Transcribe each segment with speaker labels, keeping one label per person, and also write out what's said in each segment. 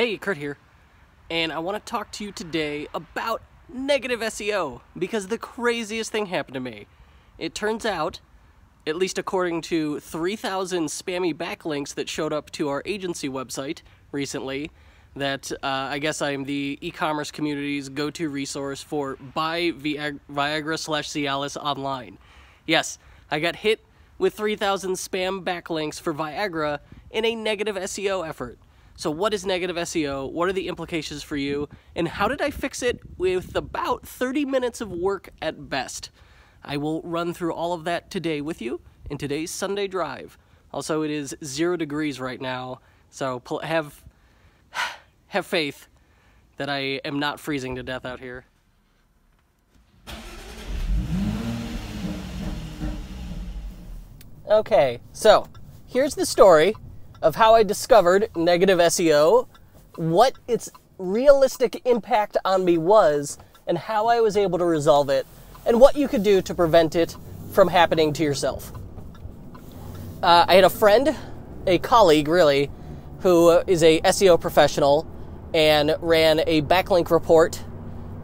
Speaker 1: Hey, Kurt here, and I want to talk to you today about negative SEO, because the craziest thing happened to me. It turns out, at least according to 3,000 spammy backlinks that showed up to our agency website recently, that I guess I'm the e-commerce community's go-to resource for buy viagra/cialis online. Yes, I got hit with 3,000 spam backlinks for Viagra in a negative SEO effort. So what is negative SEO? What are the implications for you? And how did I fix it with about 30 minutes of work at best? I will run through all of that today with you in today's Sunday Drive. Also, it is 0 degrees right now, so have faith that I am not freezing to death out here. Okay, so here's the story of how I discovered negative SEO, what its realistic impact on me was, and how I was able to resolve it, and what you could do to prevent it from happening to yourself. I had a friend, a colleague really, who is a SEO professional and ran a backlink report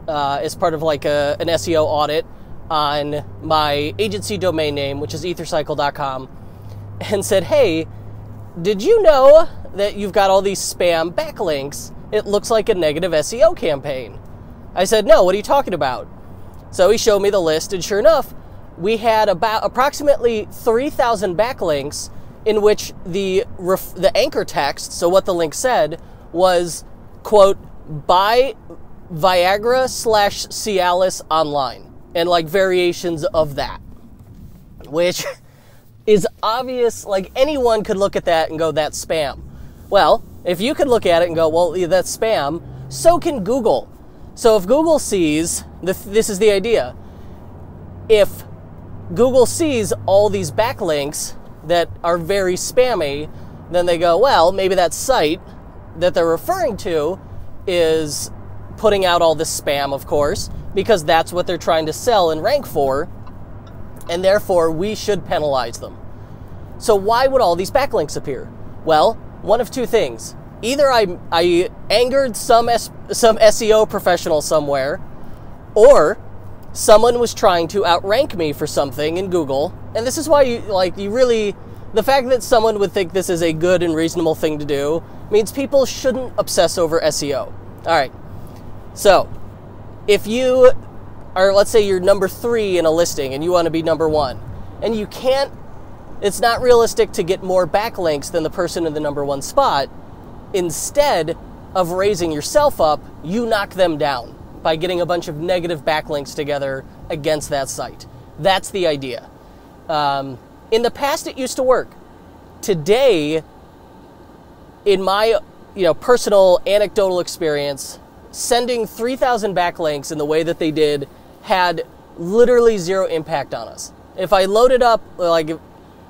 Speaker 1: as part of like an SEO audit on my agency domain name, which is ethercycle.com, and said, hey, did you know that you've got all these spam backlinks? It looks like a negative SEO campaign. I said, no, what are you talking about? So he showed me the list, and sure enough, we had about approximately 3,000 backlinks in which the anchor text, so what the link said, was, quote, buy Viagra/Cialis online, and like variations of that, which is obvious. Like anyone could look at that and go, that's spam. Well, if you could look at it and go, well, that's spam, so can Google. So if Google sees, this is the idea, if Google sees all these backlinks that are very spammy, then they go, well, maybe that site that they're referring to is putting out all this spam, of course, because that's what they're trying to sell and rank for, and therefore we should penalize them. So why would all these backlinks appear? Well, one of two things. Either I angered some SEO professional somewhere, or someone was trying to outrank me for something in Google, and this is why the fact that someone would think this is a good and reasonable thing to do means people shouldn't obsess over SEO. All right, so if you are, let's say you're number 3 in a listing and you want to be number 1, and you can't, it's not realistic to get more backlinks than the person in the number 1 spot. Instead of raising yourself up, you knock them down by getting a bunch of negative backlinks together against that site. That's the idea. In the past, it used to work. Today, in my personal anecdotal experience, sending 3,000 backlinks in the way that they did had literally 0 impact on us. If I loaded up like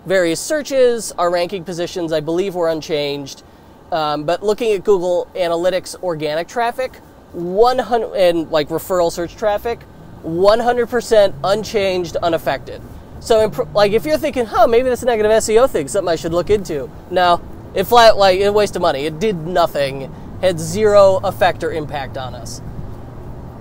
Speaker 1: various searches, our ranking positions, I believe, were unchanged. But looking at Google Analytics organic traffic, 100 and like referral search traffic, 100% unchanged, unaffected. So if you're thinking, maybe that's a negative SEO thing, something I should look into. No, it a waste of money. It did nothing, had 0 effect or impact on us.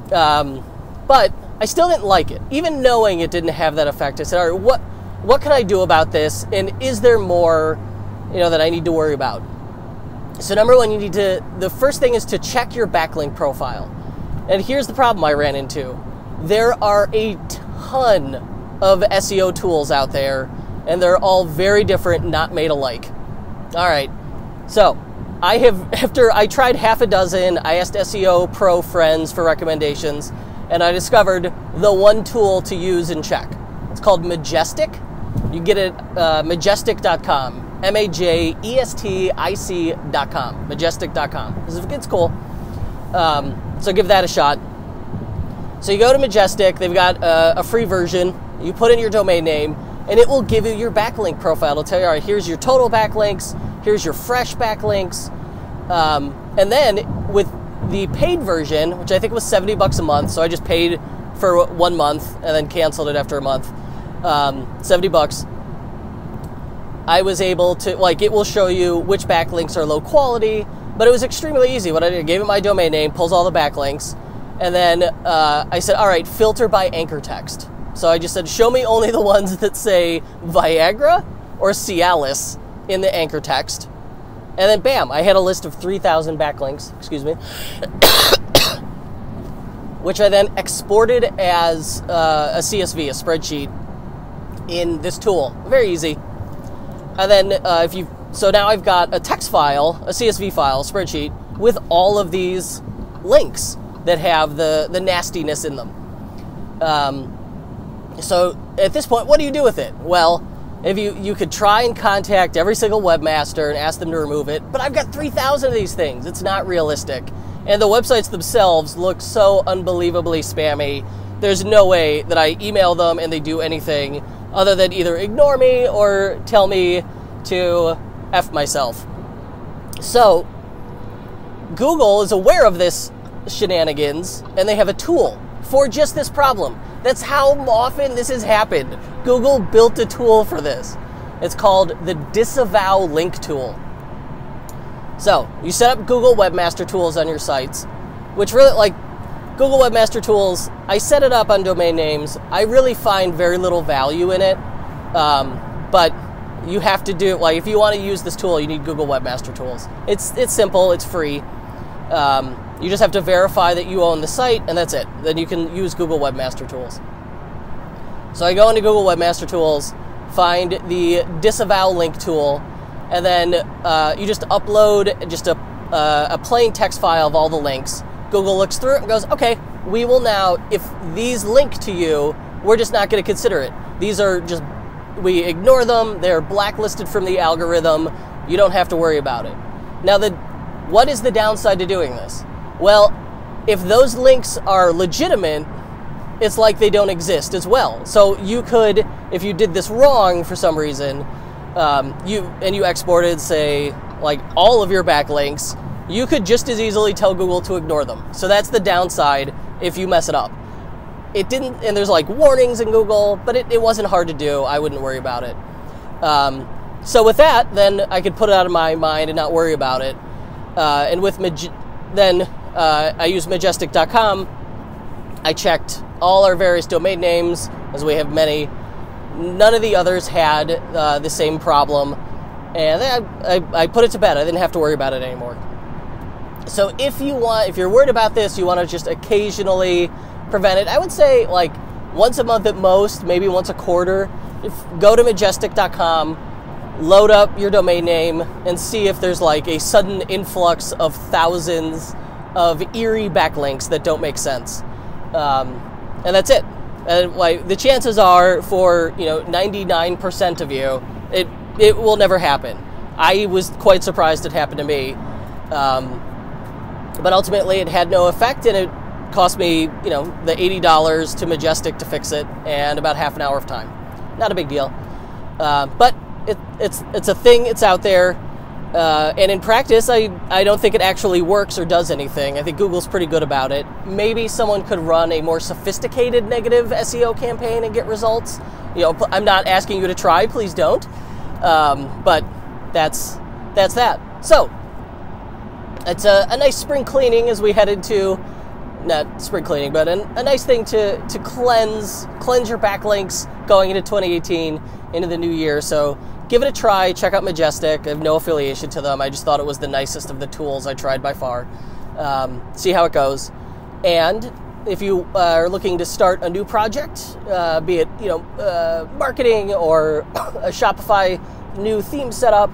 Speaker 1: But I still didn't like it, even knowing it didn't have that effect. I said, all right, what can I do about this? And is there more, that I need to worry about? So number 1, the first thing is to check your backlink profile. And here's the problem I ran into. There are a ton of SEO tools out there, and they're all very different, not made alike. All right, so after I tried half a dozen, I asked SEO pro friends for recommendations, and I discovered the one tool to use and check. It's called Majestic. You get it majestic.com. majestic.com. Majestic.com. It's cool. So give that a shot. So you go to Majestic. They've got a free version. You put in your domain name, and it will give you your backlink profile. It'll tell you, all right, here's your total backlinks. Here's your fresh backlinks. And then with the paid version, which I think was $70 a month, so I just paid for 1 month and then canceled it after a month, $70. I was able to, it will show you which backlinks are low quality But it was extremely easy. What I did, I gave it my domain name, pulls all the backlinks, and then I said, all right, filter by anchor text. So I just said, show me only the ones that say Viagra or Cialis in the anchor text. And then bam, I had a list of 3,000 backlinks, which I then exported as a CSV, a spreadsheet, in this tool. Very easy. And then so now I've got a text file, a CSV file, spreadsheet, with all of these links that have the nastiness in them. So at this point, what do you do with it? Well, if you could try and contact every single webmaster and ask them to remove it, but I've got 3,000 of these things. It's not realistic. And the websites themselves look so unbelievably spammy. There's no way that I email them and they do anything other than either ignore me or tell me to F myself. So Google is aware of this shenanigans, and they have a tool for just this problem. That's how often this has happened. Google built a tool for this. It's called the disavow link tool. So you set up Google Webmaster Tools on your sites, which really, like Google Webmaster Tools, I set it up on domain names. I really find very little value in it, but you have to do, like, if you want to use this tool, you need Google Webmaster Tools. It's simple, it's free. You just have to verify that you own the site, and that's it. Then you can use Google Webmaster Tools. So I go into Google Webmaster Tools, find the disavow link tool, and then you just upload just a plain text file of all the links. Google looks through it and goes, okay, we will now, if these link to you, we're just not going to consider it. These are just, we ignore them, they're blacklisted from the algorithm, you don't have to worry about it. Now, what is the downside to doing this? Well, if those links are legitimate, it's like they don't exist as well. So you could, if you did this wrong for some reason, you exported, say, like all of your backlinks, you could just as easily tell Google to ignore them. So that's the downside if you mess it up. It didn't, and there's like warnings in Google, but it wasn't hard to do. I wouldn't worry about it. So with that, then I could put it out of my mind and not worry about it. And with I used majestic.com. I checked all our various domain names, as we have many. None of the others had the same problem, and I put it to bed. I didn't have to worry about it anymore. So if you're worried about this, you want to just occasionally prevent it. I would say like once a month at most, maybe once a quarter. Go to majestic.com, load up your domain name, and see if there's like a sudden influx of thousands of eerie backlinks that don't make sense. And that's it. And like the chances are for 99% of you, it will never happen. I was quite surprised it happened to me, but ultimately it had no effect, and it cost me the $80 to Majestic to fix it, and about half an hour of time. Not a big deal, but it's a thing. It's out there, and in practice, I don't think it actually works or does anything. I think Google's pretty good about it. Maybe someone could run a more sophisticated negative SEO campaign and get results. I'm not asking you to try. Please don't. But that's that. So it's a nice spring cleaning as we head into, not spring cleaning, but a nice thing to cleanse your backlinks going into 2018, into the new year. So give it a try. Check out Majestic. I have no affiliation to them. I just thought it was the nicest of the tools I tried by far. See how it goes. And if you are looking to start a new project, be it marketing or a Shopify new theme setup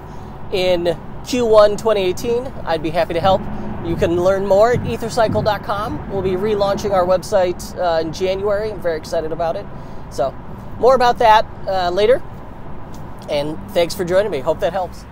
Speaker 1: in Q1 2018, I'd be happy to help. You can learn more at ethercycle.com. We'll be relaunching our website in January. I'm very excited about it. So more about that later. And thanks for joining me. Hope that helps.